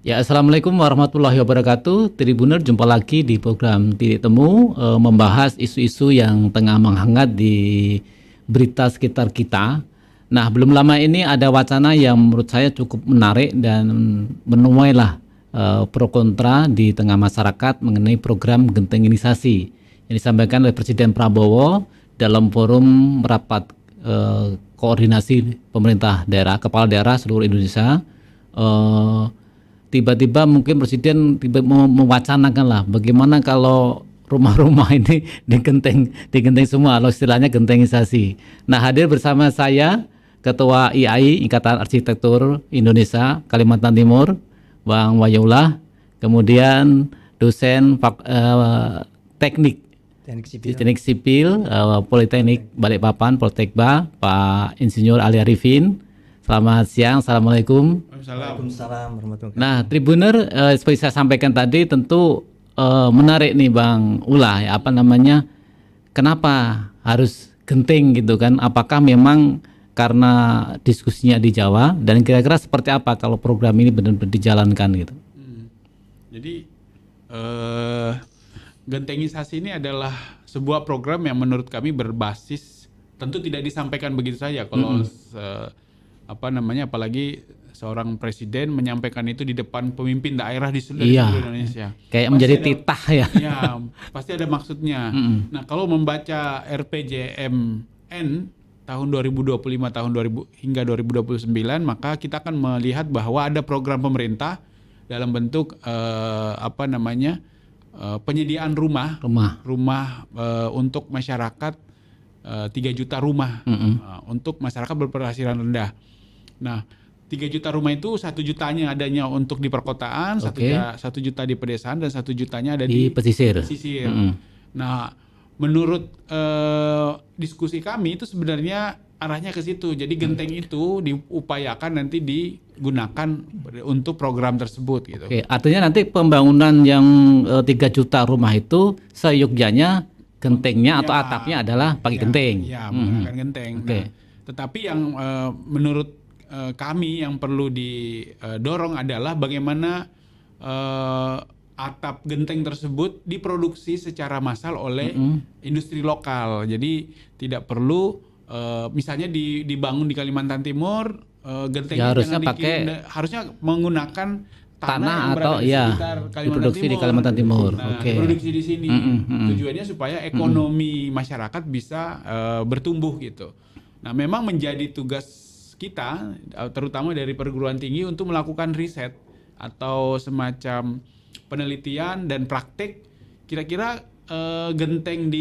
Ya, Assalamualaikum warahmatullahi wabarakatuh. Tribuner, jumpa lagi di program Titik Temu, membahas isu-isu yang tengah menghangat di berita sekitar kita. Nah, belum lama ini ada wacana yang menurut saya cukup menarik dan menuailah pro kontra di tengah masyarakat mengenai program gentengisasi yang disampaikan oleh Presiden Prabowo dalam forum rapat koordinasi pemerintah daerah, kepala daerah seluruh Indonesia. Tiba-tiba mungkin Presiden mewacanakan lah bagaimana kalau rumah-rumah ini digenteng semua, kalau istilahnya gentengisasi. Nah, hadir bersama saya Ketua IAI Ikatan Arsitektur Indonesia Kalimantan Timur, Bang Wayullah, kemudian dosen teknik sipil Politeknik Balikpapan Poltekba, Pak Insinyur Ali Arifin. Selamat siang, Assalamualaikum. Waalaikumsalam warahmatullahi wabarakatuh. Nah, Tribuner, seperti saya sampaikan tadi, tentu menarik nih Bang Ulah, ya, kenapa harus genting gitu kan? Apakah memang karena diskusinya di Jawa, dan kira-kira seperti apa kalau program ini benar-benar dijalankan gitu? Jadi gentengisasi ini adalah sebuah program yang menurut kami berbasis, tentu tidak disampaikan begitu saja kalau apalagi seorang presiden menyampaikan itu di depan pemimpin daerah di seluruh Indonesia. Kayak menjadi titah ya. Ya, pasti ada maksudnya. Nah, kalau membaca RPJMN tahun 2025 hingga 2029, maka kita akan melihat bahwa ada program pemerintah dalam bentuk penyediaan rumah untuk masyarakat, 3 juta rumah untuk masyarakat berpenghasilan rendah. Nah, 3 juta rumah itu 1 jutanya adanya untuk di perkotaan, 1 juta di pedesaan, dan 1 jutanya ada di pesisir. Nah, menurut diskusi kami itu sebenarnya arahnya ke situ. Jadi genteng itu diupayakan nanti digunakan untuk program tersebut gitu. Oke, artinya nanti pembangunan yang 3 juta rumah itu seyogyanya gentengnya atau atapnya adalah pakai genteng. Ya, menggunakan genteng. Nah, tetapi yang menurut kami yang perlu didorong adalah bagaimana atap genteng tersebut diproduksi secara massal oleh industri lokal. Jadi tidak perlu misalnya dibangun di Kalimantan Timur, gentengnya harusnya menggunakan tanah atau diproduksi di Kalimantan Timur. Produksi di sini. Tujuannya supaya ekonomi masyarakat bisa bertumbuh gitu. Nah, memang menjadi tugas kita, terutama dari perguruan tinggi, untuk melakukan riset atau semacam penelitian dan praktek. Kira-kira genteng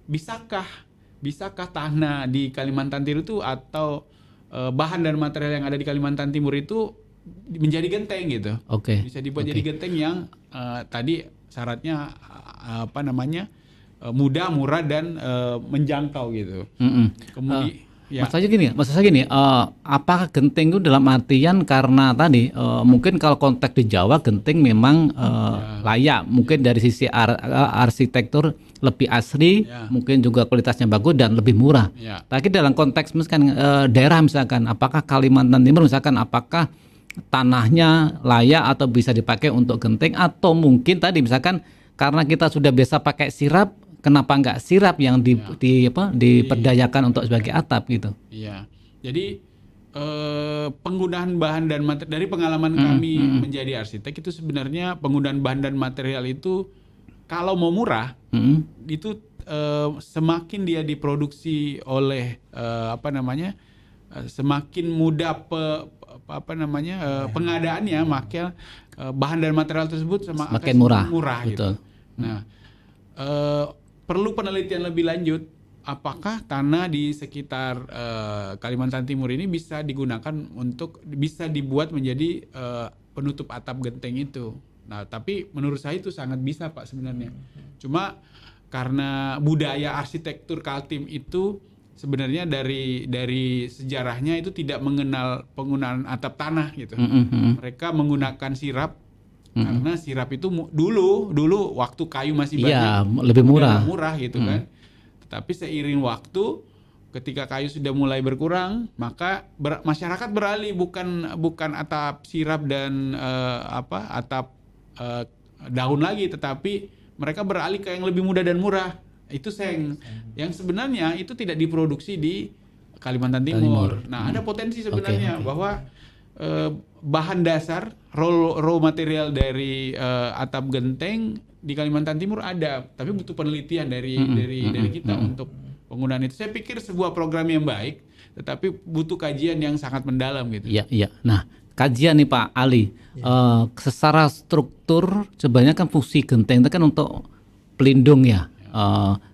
bisakah tanah di Kalimantan Timur itu atau bahan dan material yang ada di Kalimantan Timur itu menjadi genteng gitu. Bisa dibuat jadi genteng yang tadi syaratnya mudah, murah, dan menjangkau gitu. Kemudian maksudnya gini, apakah genteng itu dalam artian karena tadi mungkin kalau konteks di Jawa genteng memang layak, mungkin dari sisi arsitektur lebih asri, mungkin juga kualitasnya bagus dan lebih murah. Tapi dalam konteks misalkan daerah, misalkan apakah Kalimantan Timur, misalkan apakah tanahnya layak atau bisa dipakai untuk genteng, atau mungkin tadi misalkan karena kita sudah biasa pakai sirap, kenapa nggak sirap yang diperdayakan untuk sebagai atap gitu? Iya. Jadi penggunaan bahan dan material dari pengalaman kami menjadi arsitek itu sebenarnya penggunaan bahan dan material itu kalau mau murah itu semakin dia diproduksi oleh semakin mudah pengadaannya, maka bahan dan material tersebut semakin murah gitu. Nah, perlu penelitian lebih lanjut apakah tanah di sekitar Kalimantan Timur ini bisa digunakan bisa dibuat menjadi penutup atap genteng itu. Nah, tapi menurut saya itu sangat bisa, Pak, sebenarnya. Cuma karena budaya arsitektur Kaltim itu sebenarnya dari sejarahnya itu tidak mengenal penggunaan atap tanah gitu. Mereka menggunakan sirap. Karena sirap itu dulu waktu kayu masih banyak, lebih murah gitu kan. Tetapi seiring waktu ketika kayu sudah mulai berkurang, maka masyarakat beralih bukan atap sirap dan atap daun lagi, tetapi mereka beralih ke yang lebih mudah dan murah. Itu seng. Yang sebenarnya itu tidak diproduksi di Kalimantan Timur. Nah, ada potensi sebenarnya bahwa bahan dasar raw material dari atap genteng di Kalimantan Timur ada, tapi butuh penelitian dari kita untuk penggunaan itu. Saya pikir sebuah program yang baik, tetapi butuh kajian yang sangat mendalam gitu. Iya. Nah, kajian nih Pak Ali, secara struktur sebenarnya kan fungsi genteng itu kan untuk pelindung ya.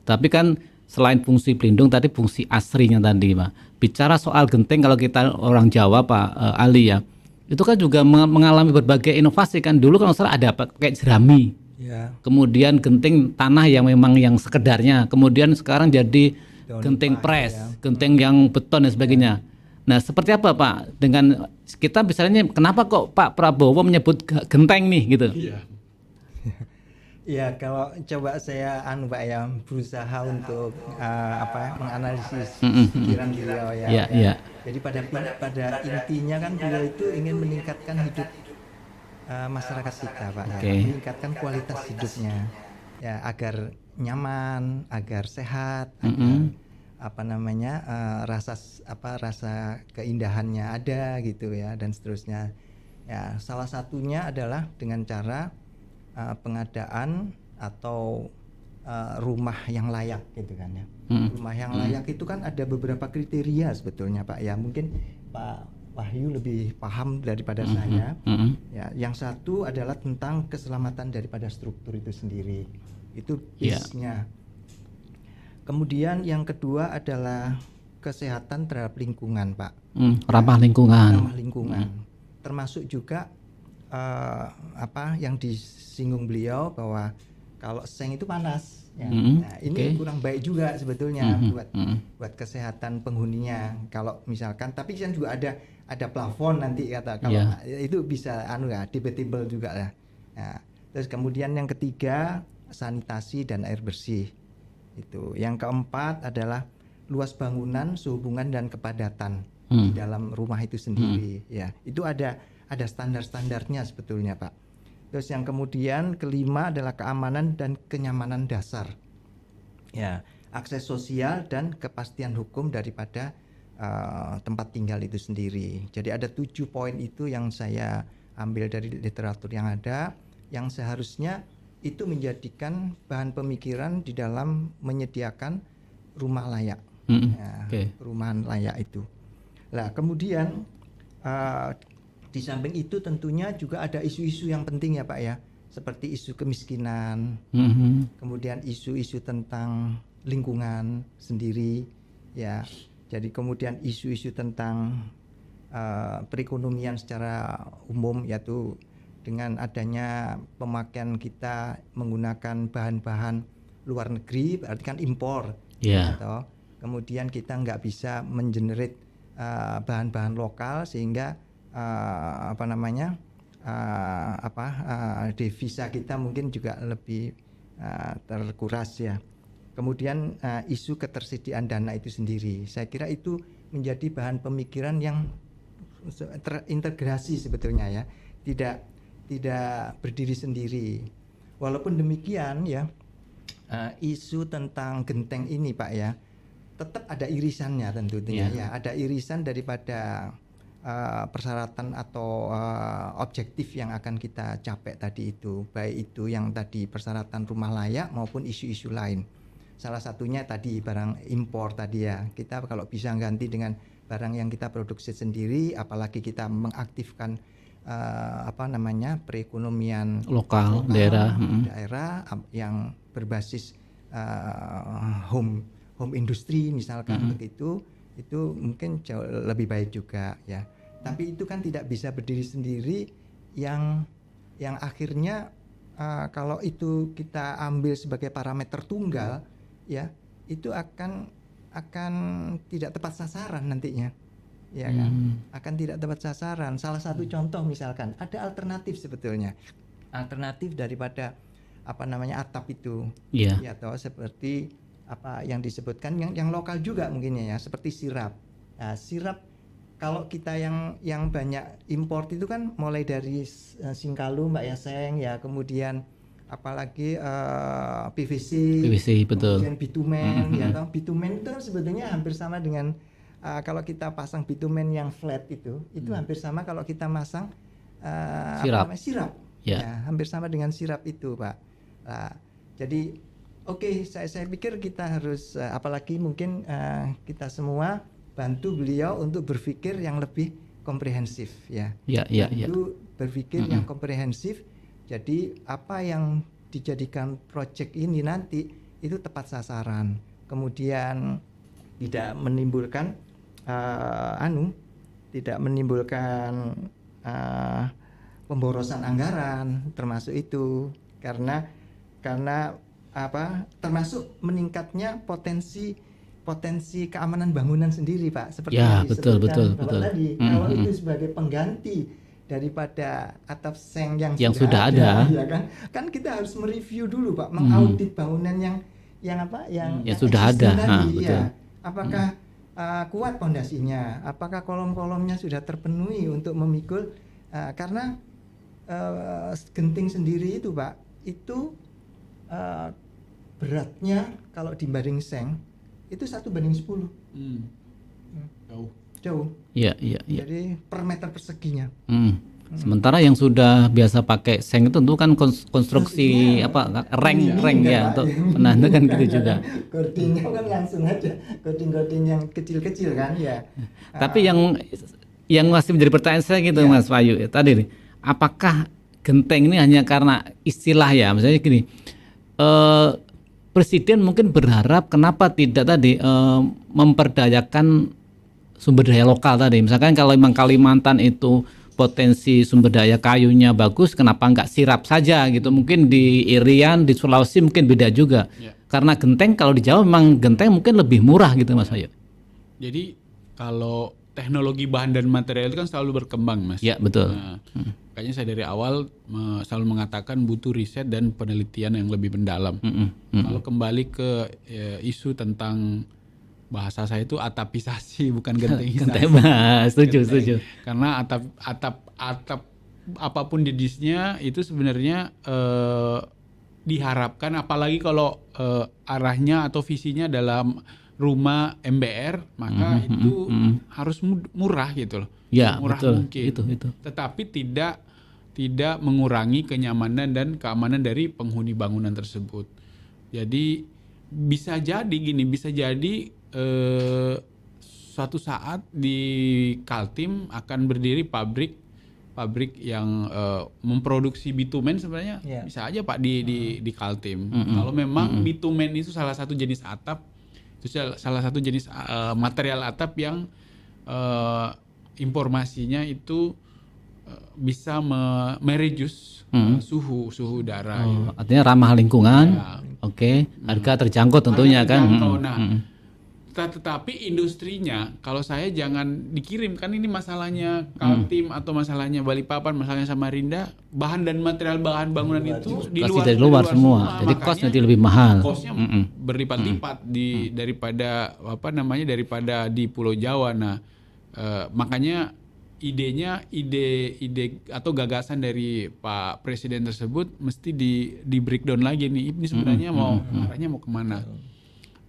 Tapi kan selain fungsi pelindung tadi fungsi asrinya tadi Pak. Bicara soal genteng kalau kita orang Jawa Pak Ali ya, itu kan juga mengalami berbagai inovasi kan. Dulu kalau salah ada kayak jerami. Ya. Kemudian genting tanah yang memang yang sekedarnya. Kemudian sekarang jadi genting press, genting yang beton dan sebagainya. Nah, seperti apa Pak dengan kita misalnya kenapa kok Pak Prabowo menyebut genteng nih gitu? Ya, kalau coba saya Pak ya berusaha untuk menganalisis pikiran beliau ya. Iya. Jadi pada intinya kan beliau itu ingin meningkatkan hidup masyarakat kita Pak ya, meningkatkan kualitas hidupnya ya agar nyaman, agar sehat, agar rasa keindahannya ada gitu ya dan seterusnya. Ya, salah satunya adalah dengan cara pengadaan atau rumah yang layak gitu kan ya. Rumah yang layak itu kan ada beberapa kriteria sebetulnya Pak ya. Mungkin Pak Wahyu lebih paham daripada saya. Ya, yang satu adalah tentang keselamatan daripada struktur itu sendiri. Itu base-nya. Kemudian yang kedua adalah kesehatan terhadap lingkungan, Pak. Ramah lingkungan. Ramah lingkungan. Termasuk juga yang disinggung beliau bahwa kalau seng itu panas. Ya. Nah, ini kurang baik juga sebetulnya buat kesehatan penghuninya. Kalau misalkan, tapi kan juga ada plafon nanti kata kalau itu bisa debatable juga lah. Nah, terus kemudian yang ketiga sanitasi dan air bersih. Itu. Yang keempat adalah luas bangunan, sehubungan dan kepadatan di dalam rumah itu sendiri. Ya, itu ada standar-standarnya sebetulnya, Pak. Terus yang kemudian kelima adalah keamanan dan kenyamanan dasar. Ya, akses sosial dan kepastian hukum daripada tempat tinggal itu sendiri. Jadi ada 7 poin itu yang saya ambil dari literatur yang ada, yang seharusnya itu menjadikan bahan pemikiran di dalam menyediakan rumah layak, perumahan layak itu. Nah, kemudian di samping itu tentunya juga ada isu-isu yang penting ya Pak ya, seperti isu kemiskinan, kemudian isu-isu tentang lingkungan sendiri, ya. Jadi kemudian isu-isu tentang perekonomian secara umum, yaitu dengan adanya pemakaian kita menggunakan bahan-bahan luar negeri, berarti kan impor, atau kemudian kita nggak bisa mengenerate bahan-bahan lokal sehingga devisa kita mungkin juga lebih terkuras ya. Kemudian isu ketersediaan dana itu sendiri, saya kira itu menjadi bahan pemikiran yang terintegrasi sebetulnya ya, tidak berdiri sendiri. Walaupun demikian ya, isu tentang genteng ini Pak ya, tetap ada irisannya tentunya ya, ada irisan daripada persyaratan atau objektif yang akan kita capai tadi itu, baik itu yang tadi persyaratan rumah layak maupun isu-isu lain. Salah satunya tadi barang impor tadi ya, kita kalau bisa ganti dengan barang yang kita produksi sendiri, apalagi kita mengaktifkan perekonomian lokal daerah yang berbasis home industry misalkan begitu, itu mungkin jauh lebih baik juga ya. Tapi itu kan tidak bisa berdiri sendiri, yang akhirnya kalau itu kita ambil sebagai parameter tunggal ya, itu akan tidak tepat sasaran nantinya. Ya kan, akan tidak tepat sasaran. Salah satu contoh misalkan ada alternatif sebetulnya, alternatif daripada atap itu, ya toh, seperti apa yang disebutkan yang lokal juga mungkin ya, seperti sirap. Nah, sirap kalau kita yang banyak import itu kan mulai dari Singkalu Mbak Yaseng ya, kemudian apalagi PVC betul. Kemudian bitumen ya toh. Bitumen itu kan sebetulnya hampir sama dengan kalau kita pasang bitumen yang flat itu hampir sama kalau kita masang sirap. Ya, hampir sama dengan sirap itu, Pak. Nah, jadi oke, saya pikir kita harus apalagi mungkin kita semua bantu beliau untuk berpikir yang lebih komprehensif ya. Bantu berpikir yang komprehensif. Jadi apa yang dijadikan proyek ini nanti itu tepat sasaran. Kemudian tidak menimbulkan pemborosan anggaran termasuk itu karena apa termasuk meningkatnya potensi keamanan bangunan sendiri, Pak, seperti yang disebutkan betul. Tadi kalau itu sebagai pengganti daripada atap seng yang sudah ada ya kan kita harus mereview dulu, Pak, mengaudit bangunan yang sudah ada tadi, ya. Apakah kuat pondasinya, apakah kolom-kolomnya sudah terpenuhi untuk memikul karena genting sendiri itu, Pak, itu beratnya kalau dibanding seng itu 1:10. Jauh. Iya. Jadi per meter perseginya. Sementara yang sudah biasa pakai seng itu tentu kan konstruksi rank ya untuk menahan kan gitu juga. Gordingnya kan langsung aja, gording yang kecil-kecil kan ya. Tapi yang masih menjadi pertanyaan saya gitu Mas Wahyu tadi nih, apakah genteng ini hanya karena istilah ya, misalnya gini, Presiden mungkin berharap kenapa tidak tadi memperdayakan sumber daya lokal tadi, misalkan kalau memang Kalimantan itu potensi sumber daya kayunya bagus, kenapa nggak sirap saja gitu, mungkin di Irian, di Sulawesi mungkin beda juga, karena genteng kalau di Jawa memang genteng mungkin lebih murah gitu Mas Wahyu. Jadi kalau teknologi bahan dan material itu kan selalu berkembang, Mas. Ya betul. Nah, makanya saya dari awal selalu mengatakan butuh riset dan penelitian yang lebih mendalam. Kalau kembali ke isu tentang bahasa saya itu atapisasi bukan gentengisasi. Setuju. Karena atap apapun jenisnya itu sebenarnya diharapkan, apalagi kalau arahnya atau visinya dalam rumah MBR, maka itu harus murah gitu loh. Ya, murah betul. mungkin. Itu. Tetapi tidak mengurangi kenyamanan dan keamanan dari penghuni bangunan tersebut. Jadi bisa jadi suatu saat di Kaltim akan berdiri pabrik yang memproduksi bitumen sebenarnya bisa aja, Pak, di Kaltim. Kalau memang bitumen itu salah satu jenis atap, itu salah satu jenis material atap yang informasinya itu bisa mereduce suhu udara. Artinya ramah lingkungan. Oke. Harga terjangkau tentunya kan. Nah, tetapi industrinya kalau saya jangan dikirim, kan ini masalahnya Kaltim atau masalahnya Balikpapan, masalahnya Samarinda, bahan dan material bahan bangunan itu di luar semua. Jadi cost nanti lebih mahal. Costnya berlipat-lipat daripada di Pulau Jawa. Nah, makanya ide atau gagasan dari Pak Presiden tersebut mesti di breakdown lagi nih. Ini sebenarnya arahnya mau kemana?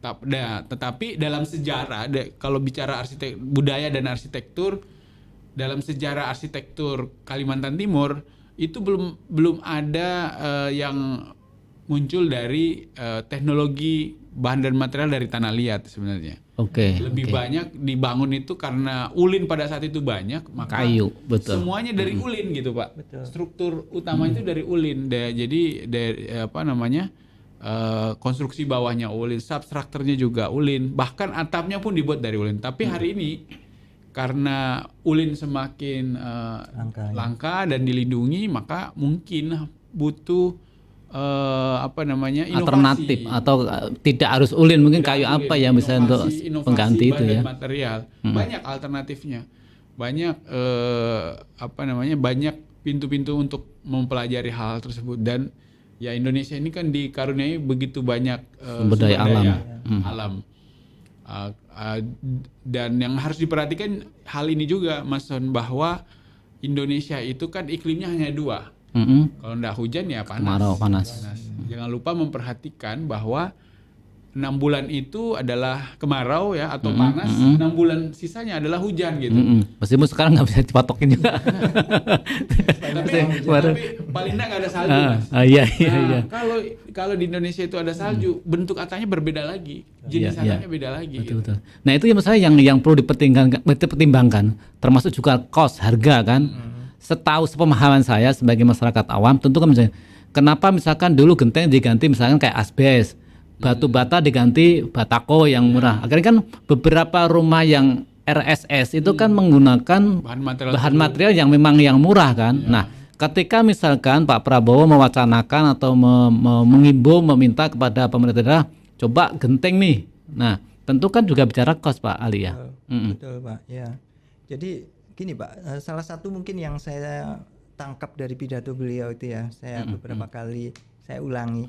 Tetapi dalam sejarah, kalau bicara budaya dan arsitektur, dalam sejarah arsitektur Kalimantan Timur itu belum ada yang muncul dari teknologi bahan dan material dari tanah liat sebenarnya. Lebih banyak dibangun itu karena ulin pada saat itu banyak, maka kayu, betul. Semuanya dari ulin gitu, Pak. Betul. Struktur utama itu dari ulin. Jadi konstruksi bawahnya ulin, substrukturnya juga ulin, bahkan atapnya pun dibuat dari ulin. Tapi hari ini karena ulin semakin langka dan dilindungi, maka mungkin butuh inovasi alternatif atau tidak harus ulin, mungkin kayu apa yang bisa untuk pengganti itu ya. Material. Banyak alternatifnya. Banyak banyak pintu-pintu untuk mempelajari hal tersebut. Dan Ya Indonesia ini kan dikaruniai begitu banyak sumber daya alam. Dan yang harus diperhatikan hal ini juga Mas Son, bahwa Indonesia itu kan iklimnya hanya 2. Kalau nggak hujan ya panas. Kemarau, panas. Jangan lupa memperhatikan bahwa 6 bulan itu adalah kemarau ya atau panas, 6 bulan sisanya adalah hujan gitu. Meskipun sekarang nggak bisa dipatokin juga. tapi paling nggak ada salju. Iya. Kalau di Indonesia itu ada salju, bentuk atanya berbeda lagi, jenis atanya beda lagi. Betul. Nah itu yang misalnya yang perlu dipertimbangkan, termasuk juga cost, harga kan. Setahu sepemahaman saya sebagai masyarakat awam, tentu kan misalnya, kenapa misalkan dulu genteng diganti misalkan kayak asbes, batu bata diganti batako yang murah. Akhirnya kan beberapa rumah yang RSS itu kan menggunakan bahan material yang memang yang murah kan. Nah, ketika misalkan Pak Prabowo mewacanakan atau mengimbau meminta kepada pemerintah daerah coba genteng nih. Nah, tentu kan juga bicara cost Pak Ali ya. Betul Pak. Ya. Jadi gini Pak, salah satu mungkin yang saya tangkap dari pidato beliau itu ya, saya beberapa kali saya ulangi.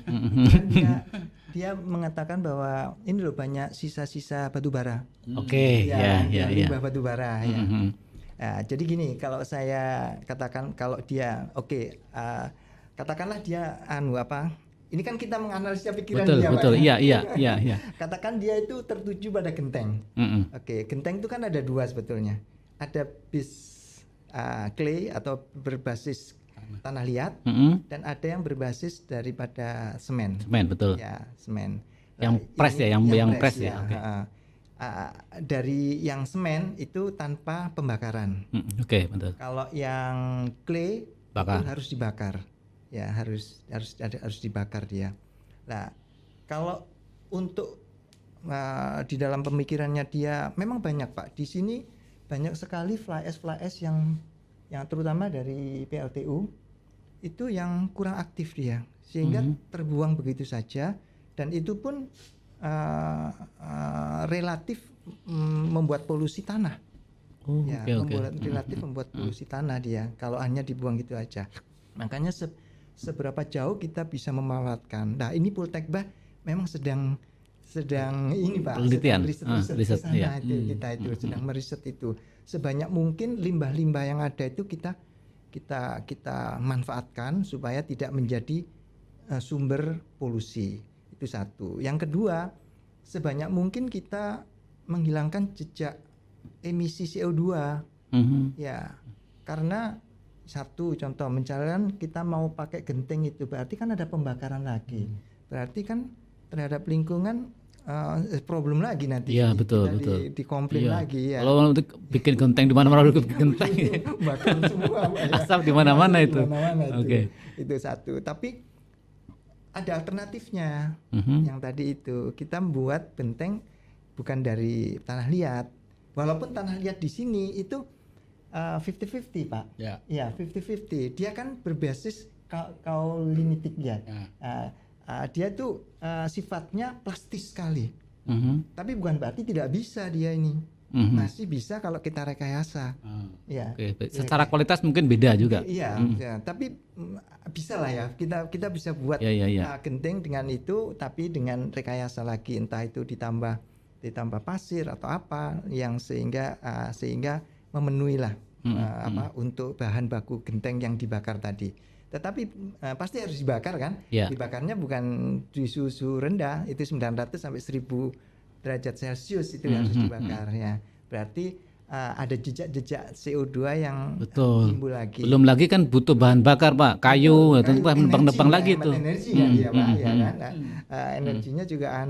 Dia mengatakan bahwa ini loh banyak sisa-sisa batu bara. Oke, limbah batu bara ya. Nah, jadi gini, kalau saya katakan kalau dia katakanlah dia ini kan kita menganalisa pikiran dia. Betul. Iya. Katakan dia itu tertuju pada genteng. Oke, genteng itu kan ada 2 sebetulnya. Ada clay atau berbasis tanah liat, dan ada yang berbasis daripada semen. Semen, betul. Ya, semen. Yang press ya, yang press ya. Okay. Dari yang semen itu tanpa pembakaran. Oke, betul. Kalau yang clay itu harus dibakar. Ya, harus dibakar dia. Nah, kalau untuk di dalam pemikirannya dia memang banyak Pak. Di sini banyak sekali fly ash yang terutama dari PLTU itu yang kurang aktif dia, sehingga terbuang begitu saja, dan itu pun relatif membuat polusi tanah. Membuat polusi tanah dia kalau hanya dibuang gitu aja. Makanya seberapa jauh kita bisa memanfaatkan. Nah, ini Poltekbah memang sedang ini Pak, penelitian, riset sana kita itu sedang meriset itu. Sebanyak mungkin limbah-limbah yang ada itu kita manfaatkan supaya tidak menjadi sumber polusi. Itu satu. Yang kedua, sebanyak mungkin kita menghilangkan jejak emisi CO2. Ya, karena satu contoh, misalkan kita mau pakai genteng itu berarti kan ada pembakaran lagi. Berarti kan terhadap lingkungan problem lagi nanti. Iya, betul. Dikomplain lagi ya. Kalau bikin genteng di mana-mana bikin genteng. Bakar semua. Asap di mana-mana itu. Oke. Itu satu. Tapi ada alternatifnya. Yang tadi itu kita membuat benteng bukan dari tanah liat. Walaupun tanah liat di sini itu 50-50 Pak. Ya, 50-50. Dia kan berbasis kaolinitik ya. Dia tuh sifatnya plastis sekali. Tapi bukan berarti tidak bisa dia ini. Masih bisa kalau kita rekayasa. Ya. Secara kualitas mungkin beda juga. Iya, tapi bisa lah ya. Kita bisa buat genteng dengan itu, tapi dengan rekayasa lagi, entah itu ditambah pasir atau apa yang sehingga memenuhi lah untuk bahan baku genteng yang dibakar tadi. Tetapi pasti harus dibakar kan? Dibakarnya bukan di suhu rendah, itu 900 sampai 1000 derajat Celcius itu harus dibakar ya. Berarti ada jejak-jejak CO2 yang timbul lagi. Belum lagi kan butuh bahan bakar Pak, kayu, tentu nebang-nebang lagi itu. Energinya dia Pak, ya kan? Energinya juga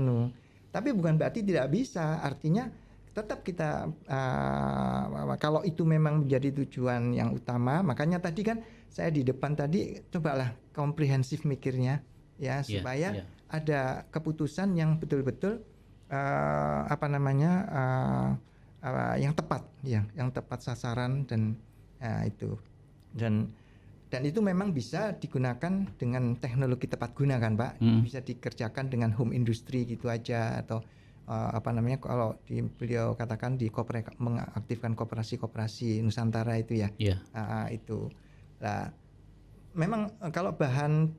Tapi bukan berarti tidak bisa, artinya tetap kita kalau itu memang menjadi tujuan yang utama, makanya tadi kan saya di depan tadi cobalah komprehensif mikirnya ya, supaya ada keputusan yang betul-betul yang tepat ya, yang tepat sasaran dan itu dan itu memang bisa digunakan dengan teknologi tepat guna kan Pak, bisa dikerjakan dengan home industry gitu aja, atau kalau beliau katakan mengaktifkan koperasi Nusantara itu ya. Itu. Nah, memang kalau bahan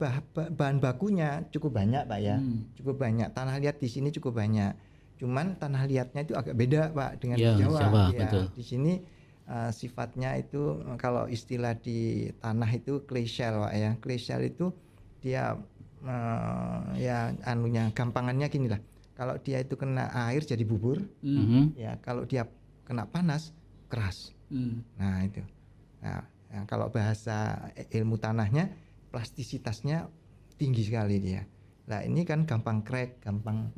bakunya cukup banyak Pak ya, cukup banyak. Tanah liat di sini cukup banyak. Cuman tanah liatnya itu agak beda Pak dengan di Jawa. Ya, betul. di sini sifatnya itu kalau istilah di tanah itu clay shell Pak ya. Clay shell itu dia ya anunya gampangannya gini lah. Kalau dia itu kena air jadi bubur, ya kalau dia kena panas keras. Nah itu. Nah, kalau bahasa ilmu tanahnya plastisitasnya tinggi sekali dia. Nah ini kan gampang crack, gampang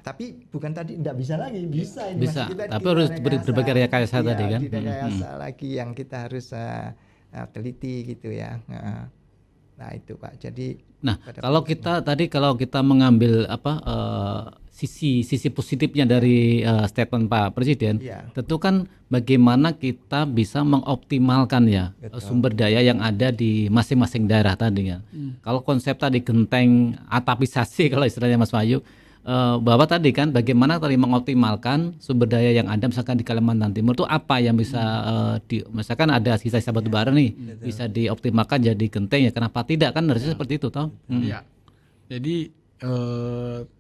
tapi bukan tadi tidak bisa lagi, bisa ini bisa, kita tapi harus berbagai rekayasa tadi kan. Rekayasa lagi yang kita harus teliti gitu ya. Nah itu Pak. Jadi kalau kita mengambil sisi positifnya dari statement Pak Presiden, tentu kan bagaimana kita bisa mengoptimalkan ya sumber daya yang ada di masing-masing daerah tadi ya. Kalau konsep tadi genteng atapisasi kalau istilahnya Mas Wahyu, bahwa tadi kan bagaimana tadi mengoptimalkan sumber daya yang ada misalkan di Kalimantan Timur itu apa yang bisa misalkan ada sisa-sisa batu bara nih bisa dioptimalkan jadi genteng ya, kenapa tidak kan harusnya seperti itu toh. Iya. Jadi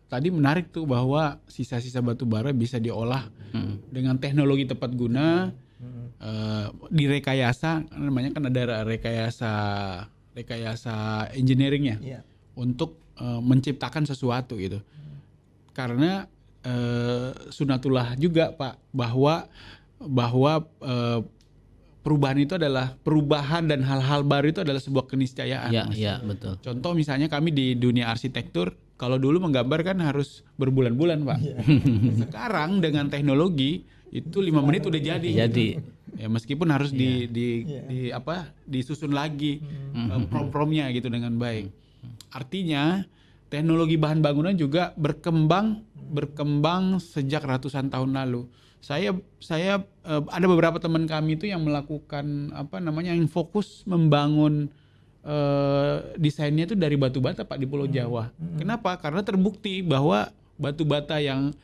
tadi menarik tuh bahwa sisa-sisa batu bara bisa diolah dengan teknologi tepat guna, direkayasa, namanya kan ada rekayasa engineeringnya untuk menciptakan sesuatu gitu. Karena sunatullah juga Pak bahwa perubahan dan hal-hal baru itu adalah sebuah keniscayaan. Iya, betul. Contoh misalnya kami di dunia arsitektur, kalau dulu menggambar kan harus berbulan-bulan Pak. Sekarang dengan teknologi itu 5 menit udah jadi. Ya meskipun harus disusun lagi prom-promnya gitu dengan baik. Artinya teknologi bahan bangunan juga berkembang sejak ratusan tahun lalu. Saya ada beberapa teman kami itu yang melakukan yang fokus membangun desainnya itu dari batu bata Pak di Pulau Jawa. Kenapa? Karena terbukti bahwa batu bata yang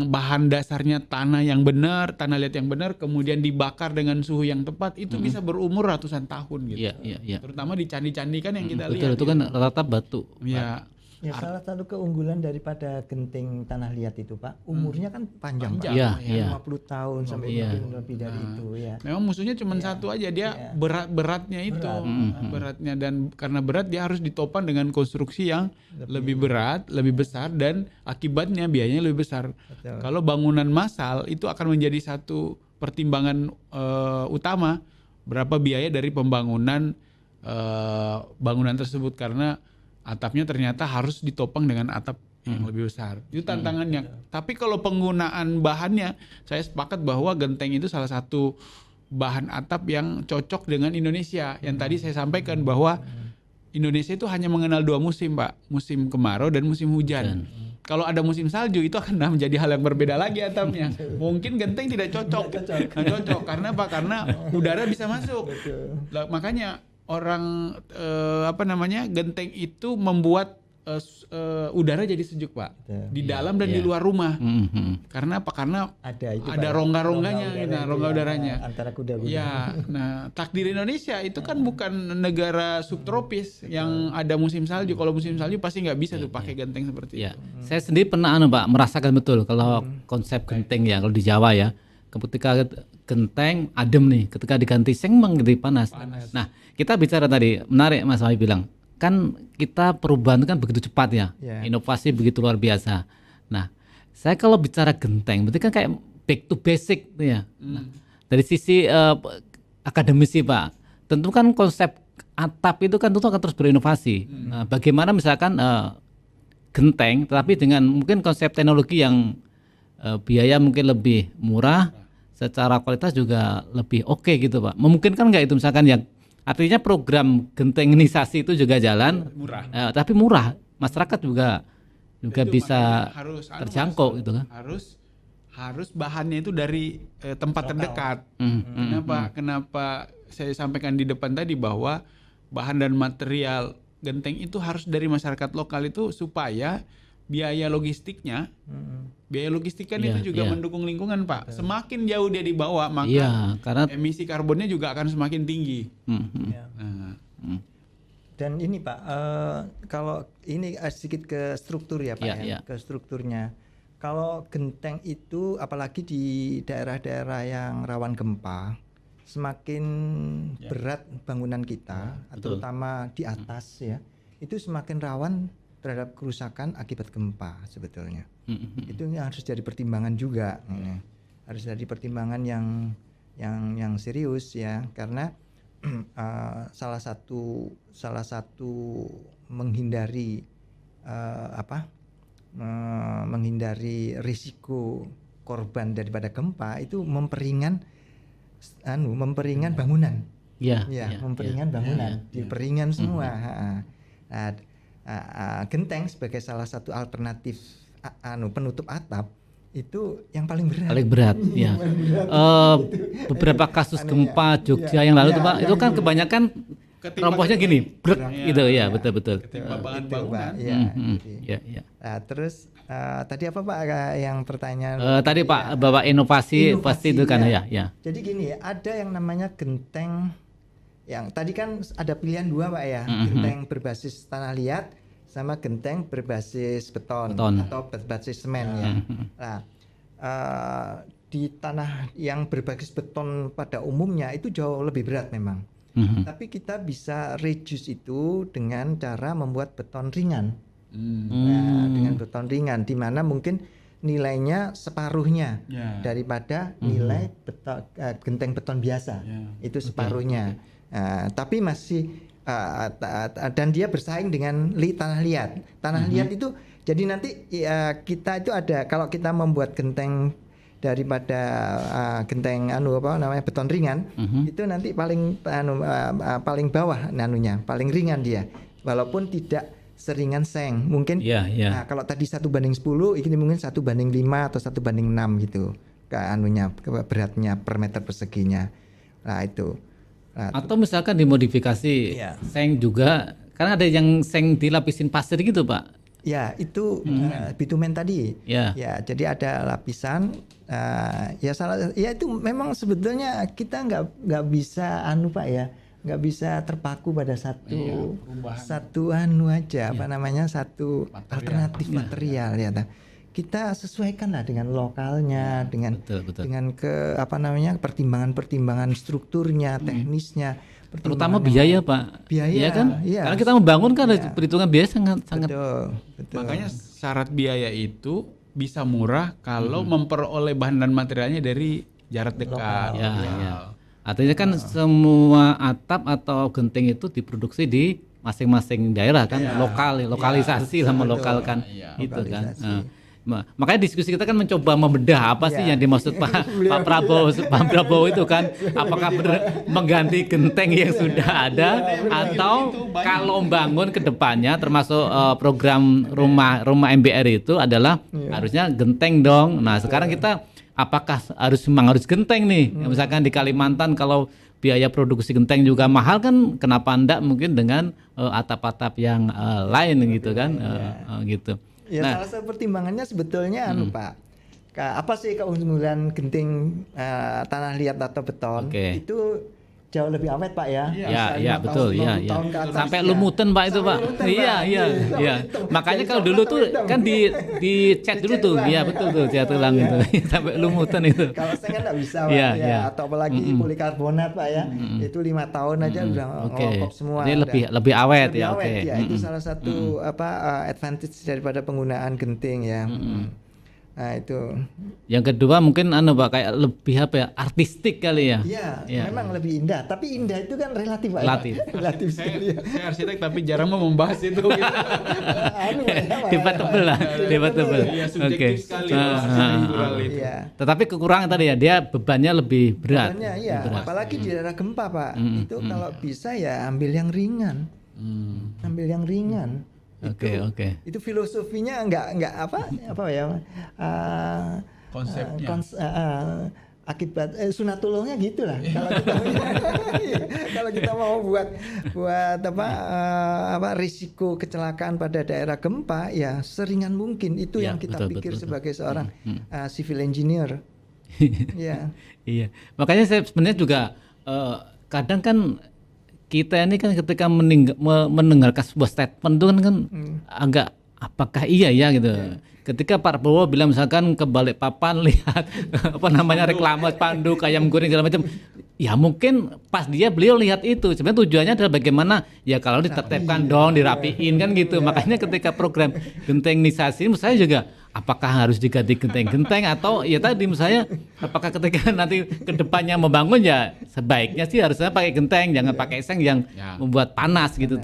bahan dasarnya tanah yang benar, tanah liat yang benar, kemudian dibakar dengan suhu yang tepat, itu bisa berumur ratusan tahun gitu. Iya. Terutama di candi-candi kan yang kita Betul, lihat. itu kan rata batu. Iya. Ya salah satu keunggulan daripada genting tanah liat itu Pak, umurnya kan panjang Pak. Iya. 50 tahun sampai mungkin lebih dari itu ya. Memang musuhnya cuma satu aja, dia beratnya itu. Beratnya, dan karena berat dia harus ditopang dengan konstruksi yang lebih berat, lebih besar, dan akibatnya biayanya lebih besar. Betul. Kalau bangunan massal itu akan menjadi satu pertimbangan utama berapa biaya dari pembangunan bangunan tersebut, karena atapnya ternyata harus ditopang dengan atap yang lebih besar. Itu tantangannya. Tapi kalau penggunaan bahannya, saya sepakat bahwa genteng itu salah satu bahan atap yang cocok dengan Indonesia. Yang tadi saya sampaikan bahwa Indonesia itu hanya mengenal 2 musim Pak, musim kemarau dan musim hujan. Kalau ada musim salju itu akan menjadi hal yang berbeda lagi atapnya. Mungkin genteng tidak cocok. Karena apa? Karena udara bisa masuk. Makanya orang genteng itu membuat udara jadi sejuk Pak, di dalam dan di luar rumah. Karena apa? Karena ada rongga-rongganya, rongga udaranya antara kuda-kuda. Ya, nah takdir Indonesia itu kan bukan negara subtropis yang ada musim salju. Kalau musim salju pasti nggak bisa tuh pakai genteng seperti itu. Saya sendiri pernah Pak merasakan betul kalau konsep genteng ya kalau di Jawa ya. Ketika genteng adem nih, ketika diganti seng menjadi panas. Nah, kita bicara tadi, menarik Mas Wahyu bilang, kan kita perubahan itu kan begitu cepat ya, inovasi begitu luar biasa. Nah, saya kalau bicara genteng, berarti kan kayak back to basic ya. Nah, dari sisi akademisi Pak, tentu kan konsep atap itu kan tentu akan terus berinovasi. Nah, bagaimana misalkan genteng, tetapi dengan mungkin konsep teknologi yang biaya mungkin lebih murah, secara kualitas juga lebih oke gitu Pak. Memungkinkan nggak itu misalkan yang artinya program gentengisasi itu juga jalan murah, tapi murah, masyarakat juga bisa harus terjangkau gitu kan. Harus bahannya itu dari tempat terdekat. Kenapa saya sampaikan di depan tadi bahwa bahan dan material genteng itu harus dari masyarakat lokal itu supaya biaya logistiknya. Biaya logistik kan itu juga mendukung lingkungan, Pak. Semakin jauh dia dibawa, maka karena emisi karbonnya juga akan semakin tinggi. Dan ini Pak, kalau ini sedikit ke struktur ya Pak ke strukturnya. Kalau genteng itu apalagi di daerah-daerah yang rawan gempa, semakin berat bangunan kita, terutama di atas ya, itu semakin rawan terhadap kerusakan akibat gempa sebetulnya. Itu harus jadi pertimbangan juga, harus jadi pertimbangan yang serius ya, karena salah satu menghindari menghindari risiko korban daripada gempa itu memperingan bangunan. Memperingan bangunan, diperingan semua. Genteng sebagai salah satu alternatif penutup atap itu yang paling berat. Paling berat, ya. Beberapa kasus gempa Jogja yang lalu tuh Pak, itu kan kebanyakan robohnya gini, gitu ya, betul-betul. Ketimpa bahan bangunan. Nah, terus tadi apa Pak yang pertanyaan? Tadi Pak bawa inovasi pasti itu kan ya. Jadi gini, ada yang namanya genteng yang tadi kan ada pilihan dua Pak ya, genteng berbasis tanah liat sama genteng berbasis beton. Atau berbasis semen ya. Nah, di tanah yang berbasis beton pada umumnya itu jauh lebih berat memang. Tapi kita bisa reduce itu dengan cara membuat beton ringan. Nah, dengan beton ringan, di mana mungkin nilainya separuhnya daripada nilai genteng beton biasa. Itu separuhnya. Tapi masih dan dia bersaing dengan tanah liat. Tanah liat itu jadi nanti kita itu ada, kalau kita membuat genteng daripada genteng beton ringan, itu nanti paling bawah paling ringan dia, walaupun tidak seringan seng mungkin. Nah, kalau tadi 1:10, ini mungkin 1:5 atau 1:6 gitu ke beratnya per meter perseginya. Nah itu. Atau misalkan dimodifikasi seng juga, karena ada yang seng dilapisin pasir gitu Pak. Ya itu bitumen tadi. Ya jadi ada lapisan. Itu memang sebetulnya kita nggak bisa Pak ya, nggak bisa terpaku pada satu aja satu alternatif material ya. Kita sesuaikan lah dengan lokalnya, dengan pertimbangan strukturnya, teknisnya. Terutama biaya Pak. Biaya kan? Karena kita membangun kan ada perhitungan biaya sangat. Betul. Makanya syarat biaya itu bisa murah kalau memperoleh bahan dan materialnya dari jarak dekat. Artinya kan semua atap atau genteng itu diproduksi di masing-masing daerah kan, lokalisasi sama lokalkan itu kan. Makanya diskusi kita kan mencoba membedah apa sih yang dimaksud Pak Prabowo itu kan, apakah mengganti genteng yang sudah ada atau kalau membangun ke depannya termasuk program rumah MBR itu adalah harusnya genteng dong. Nah sekarang kita apakah harus genteng nih? Misalkan di Kalimantan kalau biaya produksi genteng juga mahal kan, kenapa enggak mungkin dengan atap-atap yang lain gitu kan, gitu. Salah satu pertimbangannya sebetulnya Pak, apa sih keunggulan genting tanah liat atau beton? Itu jauh lebih awet Pak ya. Iya betul ya. Sampai lumutan Pak itu Pak. Iya. Makanya kalau dulu tuh kan di cat dulu tuh. Iya betul tuh cat tulang itu. Sampai lumutan itu. Kalau saya kan enggak bisa Pak ya. Atau apalagi polikarbonat Pak ya. Itu 5 tahun aja udah ngokok semua. Ini lebih awet ya. Oke. Itu salah satu advantage daripada penggunaan genting ya. Nah itu. Yang kedua mungkin Pak kayak lebih artistik kali ya. Iya, memang lebih indah. Tapi indah itu kan relatif Pak. Relatif sekali. Saya arsitek tapi jarang mau membahas itu. Debatable lah, debatable. Iya, subjektif sekali. Tetapi kekurangan tadi ya, dia bebannya lebih berat. Apalagi di daerah gempa Pak. Itu kalau bisa ya ambil yang ringan. Ambil yang ringan. Oke. Itu filosofinya enggak apa ya? Konsepnya. akibat sunatullahnya gitulah. Kalau kita mau buat risiko kecelakaan pada daerah gempa ya seringan mungkin itu yang kita pikir sebagai seorang civil engineer. Ya. Iya. Makanya saya sebenarnya juga kadang kan kita ini kan ketika mendengarkan sebuah statement itu kan agak apakah iya ya gitu. Ketika Pak Prabowo bilang misalkan ke Balikpapan lihat reklame spanduk ayam goreng segala macam, ya mungkin pas beliau lihat itu sebenarnya tujuannya adalah bagaimana ya kalau ditertibkan dong, dirapiin kan gitu. Makanya ketika program gentengisasi menurut saya juga apakah harus diganti genteng-genteng atau ya tadi misalnya apakah ketika nanti kedepannya membangun ya sebaiknya sih harusnya pakai genteng, jangan pakai seng yang membuat panas gitu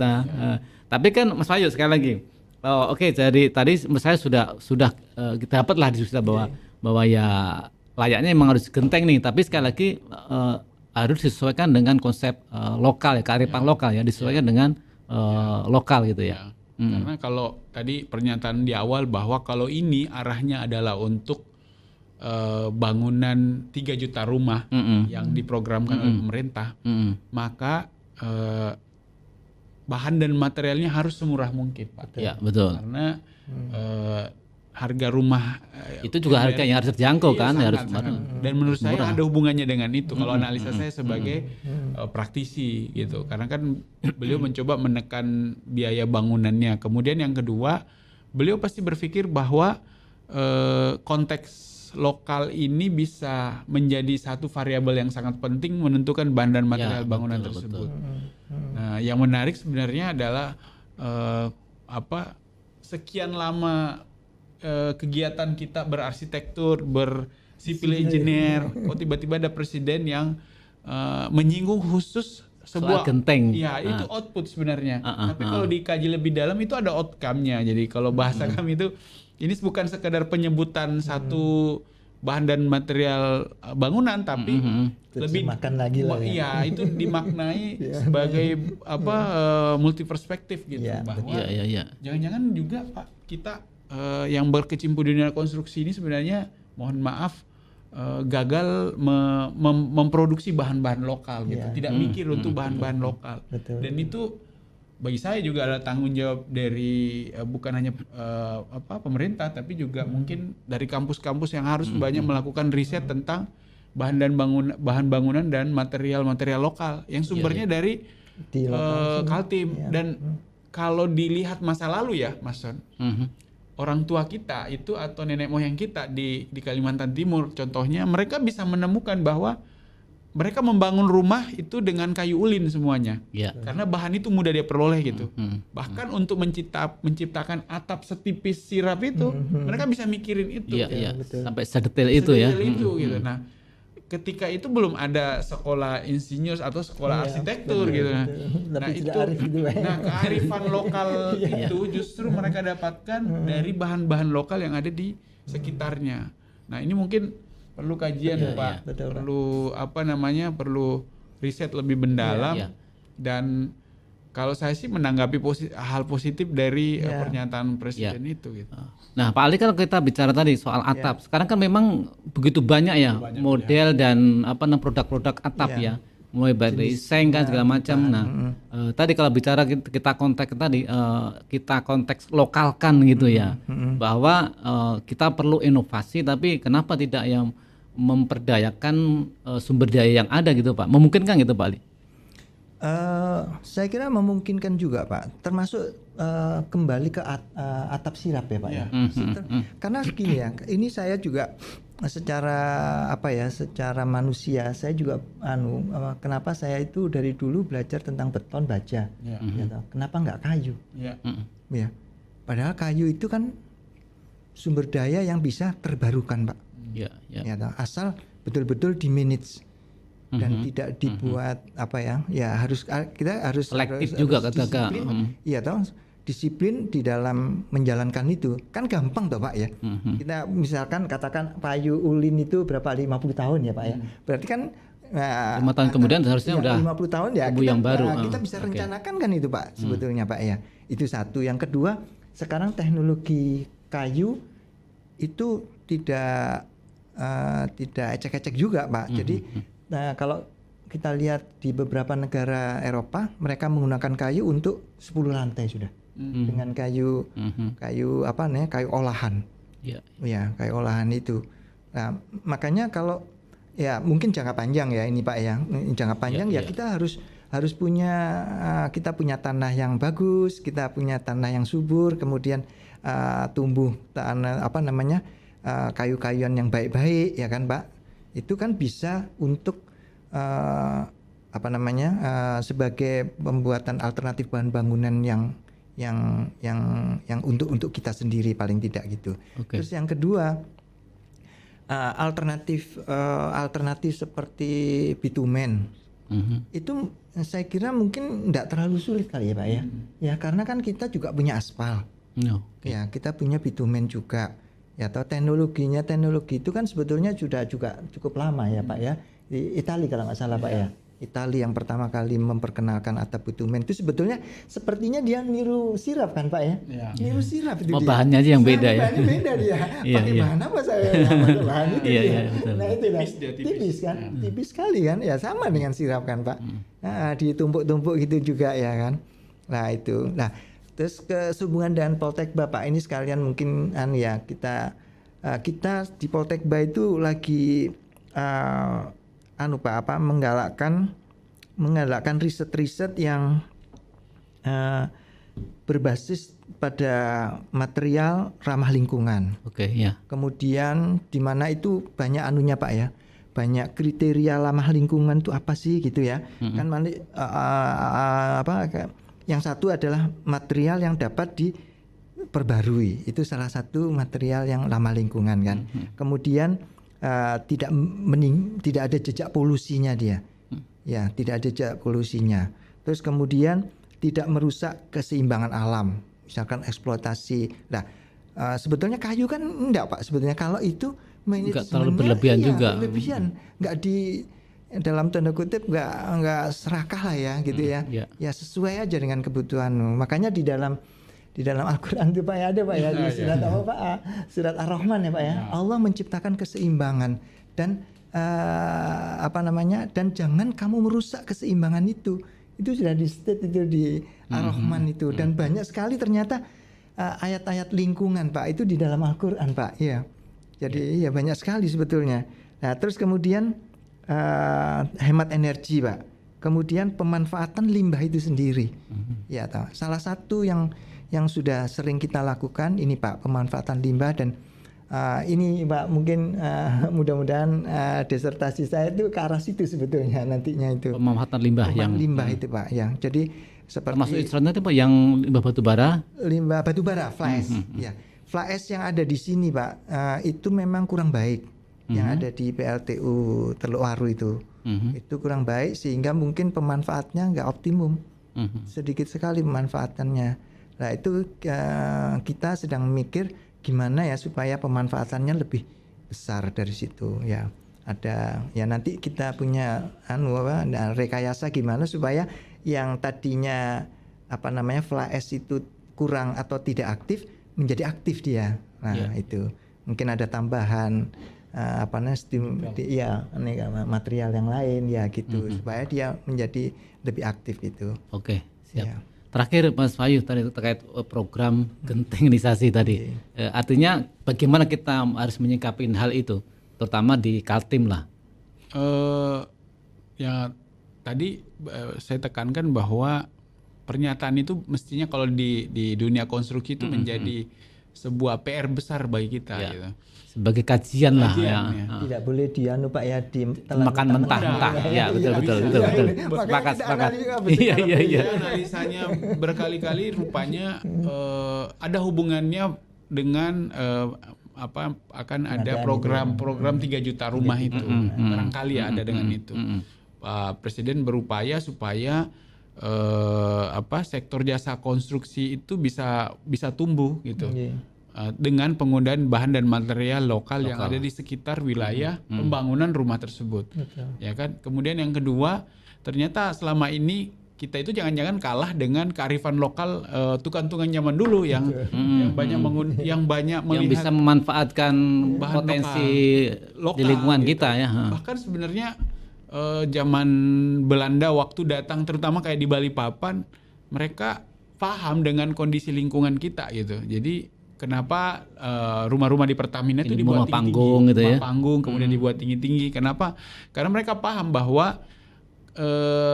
tapi kan Mas Wahyu sekali lagi oke, jadi tadi saya sudah kita dapatlah diskusi bahwa ya layaknya memang harus genteng nih, tapi sekali lagi harus disesuaikan dengan konsep lokal ya, kearifan lokal ya, disesuaikan dengan lokal gitu ya. Karena kalau tadi pernyataan di awal bahwa kalau ini arahnya adalah untuk bangunan 3 juta rumah yang diprogramkan oleh pemerintah, maka bahan dan materialnya harus semurah mungkin, Pak. Ya, betul. Karena harga rumah itu juga harga yang harus terjangkau kan, sangat. Dan menurut saya ada hubungannya dengan itu. Kalau analisa saya sebagai praktisi gitu, karena kan beliau mencoba menekan biaya bangunannya. Kemudian yang kedua, beliau pasti berpikir bahwa konteks lokal ini bisa menjadi satu variabel yang sangat penting menentukan bahan dan material bangunan tersebut. Nah, yang menarik sebenarnya adalah sekian lama kegiatan kita berarsitektur, bersipil engineer, kok tiba-tiba ada presiden yang menyinggung khusus sebuah genteng. Ya, itu output sebenarnya. Tapi kalau dikaji lebih dalam itu ada outcome-nya. Jadi kalau bahasa kami itu ini bukan sekedar penyebutan satu bahan dan material bangunan, tapi lebih lagi lah ya. Itu dimaknai sebagai multi perspektif gitu, bahwa jangan-jangan juga Pak kita yang berkecimpung di dunia konstruksi ini sebenarnya mohon maaf gagal memproduksi bahan-bahan lokal gitu, tidak mikir untuk bahan-bahan lokal. Dan itu bagi saya juga ada tanggung jawab dari bukan hanya pemerintah, tapi juga mungkin dari kampus-kampus yang harus banyak melakukan riset tentang bahan bangunan dan material-material lokal yang sumbernya dari Kaltim. Dan kalau dilihat masa lalu ya, Mas Son, orang tua kita itu atau nenek moyang kita di Kalimantan Timur contohnya, mereka bisa menemukan bahwa mereka membangun rumah itu dengan kayu ulin semuanya, karena bahan itu mudah dia peroleh gitu. Bahkan untuk menciptakan atap setipis sirap itu, mereka bisa mikirin itu. Sampai sedetail itu ya. Gitu. Nah, ketika itu belum ada sekolah insinyur atau sekolah arsitektur gitu. Nah itu, kearifan lokal itu justru mereka dapatkan dari bahan-bahan lokal yang ada di sekitarnya. Nah ini mungkin perlu kajian Pak, perlu perlu riset lebih mendalam. Dan kalau saya sih menanggapi hal positif dari pernyataan presiden itu gitu. Nah Pak Ali, kalau kita bicara tadi soal atap, sekarang kan memang begitu banyak ya model dan produk-produk atap ya, mulai dari seng kan segala macam. Nah tadi kalau bicara kita konteks lokalkan gitu ya, bahwa kita perlu inovasi, tapi kenapa tidak yang memperdayakan sumber daya yang ada gitu Pak? Memungkinkan gitu Pak Ali? Saya kira memungkinkan juga Pak, termasuk kembali ke atap sirap ya Pak ya. Karena gini ya, ini saya juga secara secara manusia saya juga kenapa saya itu dari dulu belajar tentang beton baja, kenapa nggak kayu? Ya, padahal kayu itu kan sumber daya yang bisa terbarukan Pak. Asal betul-betul di-manage dan tidak dibuat kita harus selektif juga disiplin, disiplin di dalam menjalankan itu kan gampang toh Pak ya. Kita misalkan katakan kayu ulin itu berapa 50 tahun ya Pak ya, berarti kan 5 tahun kemudian seharusnya udah 50 tahun ya kita, yang baru kita bisa rencanakan kan itu Pak sebetulnya Pak ya. Itu satu. Yang kedua, sekarang teknologi kayu itu tidak tidak ecek-ecek juga, Pak. Jadi kalau kita lihat di beberapa negara Eropa, mereka menggunakan kayu untuk 10 lantai sudah. Dengan kayu apa nih? Kayu olahan. Ya, kayu olahan itu. Nah, makanya kalau ya mungkin jangka panjang ya ini Pak ya. Jangka panjang kita harus punya kita punya tanah yang bagus, kita punya tanah yang subur, kemudian tumbuh tanah kayu-kayuan yang baik-baik ya kan Pak. Itu kan bisa untuk sebagai pembuatan alternatif bahan bangunan yang untuk kita sendiri paling tidak gitu. Terus yang kedua alternatif seperti bitumen itu saya kira mungkin tidak terlalu sulit kali ya Pak ya. Ya karena kan kita juga punya aspal. Ya kita punya bitumen juga. Ya atau teknologi itu kan sebetulnya sudah juga cukup lama ya Pak ya. Di Italia kalau nggak salah Pak ya. Italia yang pertama kali memperkenalkan atap bitumen itu sebetulnya sepertinya dia niru sirap kan Pak ya. Niru sirap itu bahannya aja yang beda ya. Bahannya beda dia. Pakai bahan apa saya? Bahan itu betul. Nah itu tipis kan, tipis sekali kan. Ya sama dengan sirap kan Pak. Nah, ditumpuk-tumpuk gitu juga ya kan. Nah itu. Nah terus sehubungan dengan Poltekba Pak ini sekalian mungkin kita di Poltekba itu lagi menggalakkan riset-riset yang berbasis pada material ramah lingkungan. Kemudian di mana itu banyak anunya Pak ya. Banyak kriteria ramah lingkungan itu apa sih gitu ya. Kan yang satu adalah material yang dapat diperbarui. Itu salah satu material yang ramah lingkungan kan. Kemudian tidak ada jejak polusinya dia. Ya, tidak ada jejak polusinya. Terus kemudian tidak merusak keseimbangan alam. Misalkan eksploitasi. Nah, sebetulnya kayu kan enggak Pak. Sebetulnya kalau itu enggak terlalu berlebihan juga. Berlebihan. Enggak dalam tanda kutip enggak serakah lah ya gitu ya. Ya sesuai aja dengan kebutuhan. Makanya di dalam Al-Quran itu Pak ya ada Pak ya di surat apa Pak? Surat Ar-Rahman ya Pak ya. Allah menciptakan keseimbangan dan dan jangan kamu merusak keseimbangan itu. Itu sudah di state itu di Ar-Rahman itu dan banyak sekali ternyata ayat-ayat lingkungan Pak itu di dalam Al-Quran Pak. Ya. Jadi ya banyak sekali sebetulnya. Nah, terus kemudian hemat energi Pak. Kemudian pemanfaatan limbah itu sendiri. Ya, salah satu yang sudah sering kita lakukan ini Pak, pemanfaatan limbah dan ini Pak mungkin mudah-mudahan disertasi saya itu ke arah situ sebetulnya nantinya itu. Pemanfaatan limbah itu Pak ya. Jadi seperti termasuk instrumen itu Pak yang limbah batubara? Limbah batubara, fly ash. Ya. Fly ash yang ada di sini Pak itu memang kurang baik. Yang ada di PLTU Teluk Waru itu. Itu kurang baik sehingga mungkin pemanfaatnya nggak optimum. Sedikit sekali pemanfaatannya. Nah itu kita sedang mikir gimana ya supaya pemanfaatannya lebih besar dari situ ya. Ada ya nanti kita punya rekayasa gimana supaya yang tadinya fly ash itu kurang atau tidak aktif menjadi aktif dia. Nah itu mungkin ada tambahan material yang lain ya gitu supaya dia menjadi lebih aktif gitu. Oke, siap. Ya. Terakhir Mas Wahyu tadi terkait program gentingisasi tadi. Artinya bagaimana kita harus menyikapi hal itu, terutama di Kaltim lah. Ya tadi saya tekankan bahwa pernyataan itu mestinya kalau di dunia konstruksi itu menjadi sebuah PR besar bagi kita gitu. Sebagai kajian lah ya. Tidak boleh Pak ya makan mentah-mentah. Ya betul. Sepakat. Iya. Analisanya berkali-kali rupanya ada hubungannya dengan akan ada program 3 juta rumah itu. Barangkali ada dengan itu. Presiden berupaya supaya sektor jasa konstruksi itu bisa tumbuh gitu. Dengan penggunaan bahan dan material lokal yang ada di sekitar wilayah pembangunan rumah tersebut. Ya kan? Kemudian yang kedua, ternyata selama ini kita itu jangan-jangan kalah dengan kearifan lokal tukang-tukang zaman dulu yang yang banyak yang melihat bisa memanfaatkan bahan potensi lokal di lingkungan gitu. kita ya. Bahkan sebenarnya zaman Belanda waktu datang terutama kayak di Balikpapan, mereka paham dengan kondisi lingkungan kita gitu. Jadi kenapa rumah-rumah di Pertamina itu Ini dibuat rumah panggung gitu ya. rumah panggung kemudian dibuat tinggi-tinggi. Kenapa? Karena mereka paham bahwa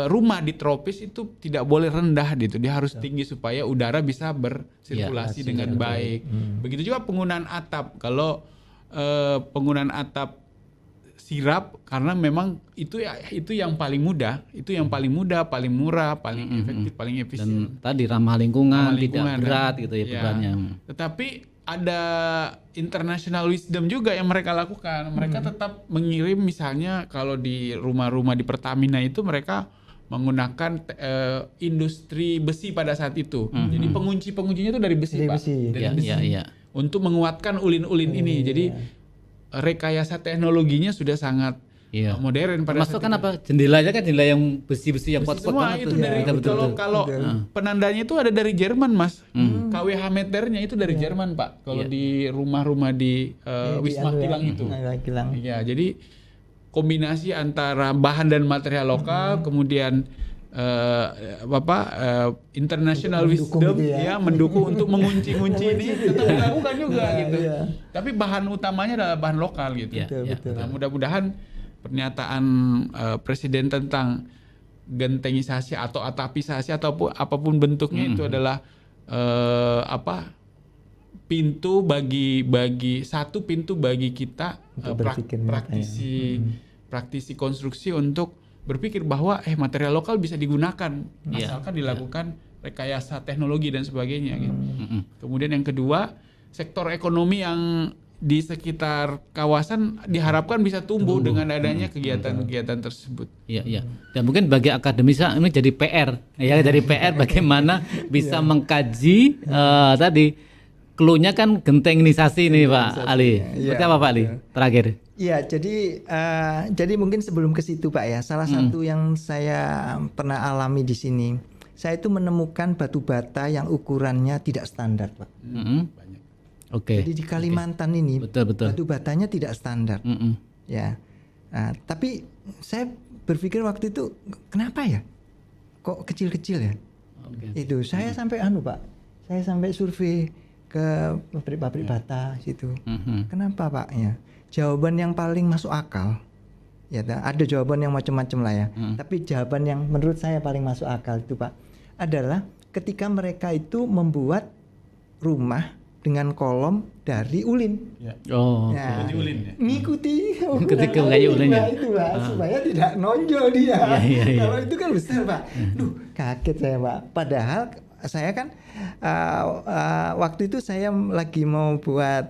rumah di tropis itu tidak boleh rendah gitu. Dia harus tinggi supaya udara bisa bersirkulasi dengan baik. Begitu juga penggunaan atap. Kalau penggunaan atap sirap, karena memang itu yang paling mudah, paling murah, paling efektif, paling efisien. Dan tadi ramah lingkungan, tidak berat gitu ya bebannya. Tetapi ada international wisdom juga yang mereka lakukan. Mereka tetap mengirim, misalnya kalau di rumah-rumah di Pertamina itu mereka menggunakan industri besi pada saat itu. Jadi pengunci-penguncinya itu dari besi, Pak. Dari besi. Untuk menguatkan ulin-ulin ini. Jadi rekayasa teknologinya sudah sangat modern pada termasuk kan apa jendelanya kan jendela yang besi-besi yang kuat-kuat semua banget itu tuh. dari kalau penandanya itu ada dari Jerman, Mas. KWH meternya itu dari Jerman, Pak. Kalau di rumah-rumah di Wisma Kilang itu. Iya, jadi kombinasi antara bahan dan material lokal, kemudian international wisdom mendukung untuk mengunci-ngunci ini tetap dilakukan juga gitu. Tapi bahan utamanya adalah bahan lokal gitu. Nah, mudah-mudahan pernyataan presiden tentang gentengisasi atau atapisasi ataupun apapun bentuknya itu adalah pintu bagi kita praktisi konstruksi untuk berpikir bahwa material lokal bisa digunakan asalkan dilakukan rekayasa teknologi dan sebagainya gitu. Kemudian yang kedua, sektor ekonomi yang di sekitar kawasan diharapkan bisa tumbuh dengan adanya kegiatan-kegiatan tersebut. Iya. Dan mungkin bagi akademisi ini jadi PR, dari PR bagaimana bisa mengkaji tadi clue-nya kan gentengisasi nih Pak Ali. Seperti apa Pak Ali? Terakhir. Iya, jadi mungkin sebelum ke situ Pak ya, salah satu yang saya pernah alami di sini, saya itu menemukan batu bata yang ukurannya tidak standar Pak. Banyak. Oke. Jadi di Kalimantan ini betul. batu batanya tidak standar. Ya. Nah, tapi saya berpikir waktu itu kenapa ya? Kok kecil-kecil ya? Itu saya sampai Pak. Saya sampai survei ke pabrik-pabrik bata situ. Kenapa Pak ya? Jawaban yang paling masuk akal. Ya, ada jawaban yang macam-macam lah ya. Tapi jawaban yang menurut saya paling masuk akal itu Pak adalah ketika mereka itu membuat rumah dengan kolom dari ulin. Ngikuti ketika kayak ulinnya itu Pak, supaya tidak nonjol dia. Kalau itu kan besar Pak. Kaget saya Pak. Padahal saya kan waktu itu saya lagi mau buat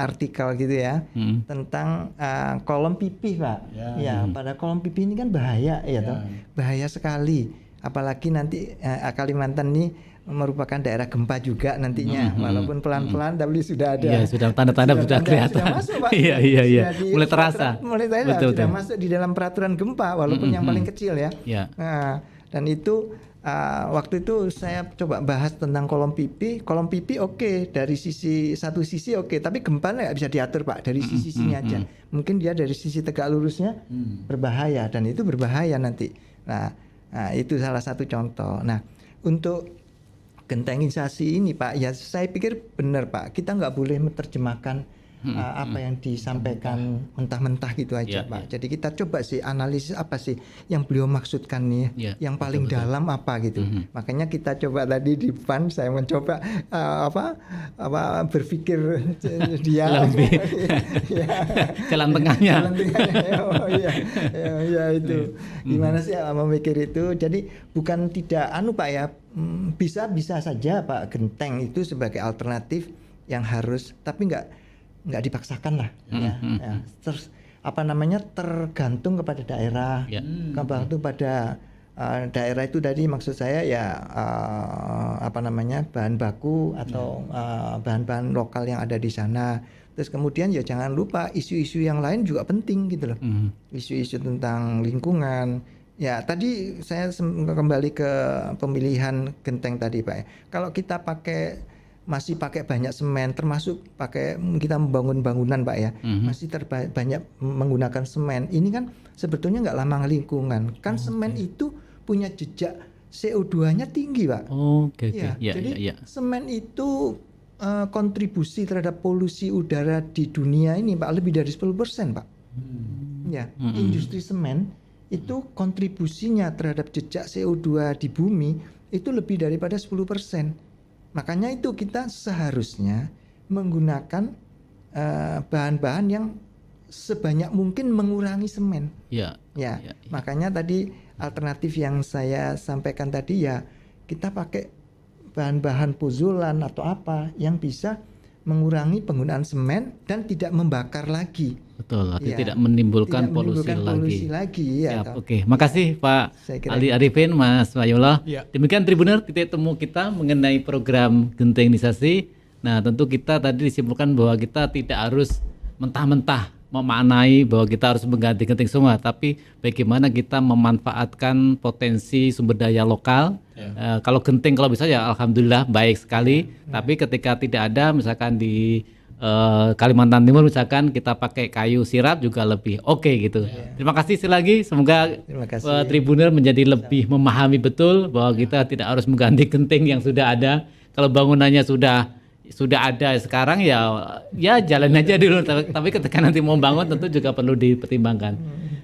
artikel gitu ya tentang kolom pipih Pak. Pada kolom pipih ini kan bahaya bahaya sekali. Apalagi nanti Kalimantan ini merupakan daerah gempa juga nantinya, walaupun pelan-pelan tapi sudah ada. Iya, sudah tanda-tanda sudah kelihatan. Sudah masuk, Pak. Iya. Mulai terasa. Sudah masuk di dalam peraturan gempa, walaupun yang paling kecil ya. Nah, dan itu waktu itu saya coba bahas tentang kolom pipi. Kolom pipi oke, dari satu sisi oke, tapi gempa nggak bisa diatur Pak, dari sisi-sisinya aja. Mungkin dia dari sisi tegak lurusnya berbahaya, dan itu berbahaya nanti. Nah, itu salah satu contoh. Nah, untuk gentengisasi ini Pak, ya saya pikir benar Pak, kita nggak boleh menerjemahkan apa yang disampaikan mentah-mentah gitu aja Pak. Jadi kita coba sih analisis apa sih yang beliau maksudkan nih, yang paling dalam apa gitu. Makanya kita coba tadi di PAN saya mencoba berpikir dia lebih jalan tengahnya. Itu gimana sih memikir itu. Jadi bukan tidak Pak ya, bisa saja Pak genteng itu sebagai alternatif yang harus, tapi nggak dipaksakan lah ya. Terus tergantung kepada daerah, tergantung pada daerah itu tadi maksud saya ya bahan baku atau bahan-bahan lokal yang ada di sana. Terus kemudian ya jangan lupa isu-isu yang lain juga penting gitu loh. Isu-isu tentang lingkungan, Ya, tadi saya kembali ke pemilihan genteng tadi, Pak. Kalau kita masih pakai banyak semen, termasuk kita membangun bangunan, Pak ya, masih banyak menggunakan semen. Ini kan sebetulnya nggak ramah lingkungan. Kan semen itu punya jejak CO2-nya tinggi, Pak. Jadi semen itu kontribusi terhadap polusi udara di dunia ini, Pak, lebih dari 10%, Pak. Industri semen itu kontribusinya terhadap jejak CO2 di bumi itu lebih daripada 10%. Makanya itu kita seharusnya menggunakan bahan-bahan yang sebanyak mungkin mengurangi semen. Makanya tadi alternatif yang saya sampaikan tadi ya, kita pakai bahan-bahan pozolan atau apa yang bisa mengurangi penggunaan semen dan tidak membakar lagi. Betul, tidak menimbulkan polusi lagi. Oke, makasih Pak Ali Arifin, Mas Wahyolah. Demikian Tribuner titik temu kita mengenai program gentengisasi. Nah, tentu kita tadi disimpulkan bahwa kita tidak harus mentah-mentah memaknai bahwa kita harus mengganti genting semua, tapi bagaimana kita memanfaatkan potensi sumber daya lokal. Kalau genting kalau bisa ya alhamdulillah baik sekali. Tapi ketika tidak ada, misalkan di Kalimantan Timur misalkan kita pakai kayu sirat juga lebih oke gitu. Terima kasih sekali lagi. Semoga Tribuner menjadi lebih memahami betul bahwa kita tidak harus mengganti genting yang sudah ada. Kalau bangunannya sudah ada sekarang ya jalan aja dulu. Tapi ketika nanti mau bangun tentu juga perlu dipertimbangkan.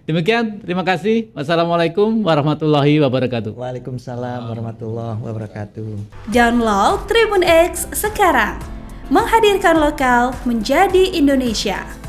Demikian, terima kasih. Wassalamualaikum warahmatullahi wabarakatuh. Waalaikumsalam warahmatullahi wabarakatuh. Download Tribun X sekarang. Menghadirkan lokal menjadi Indonesia.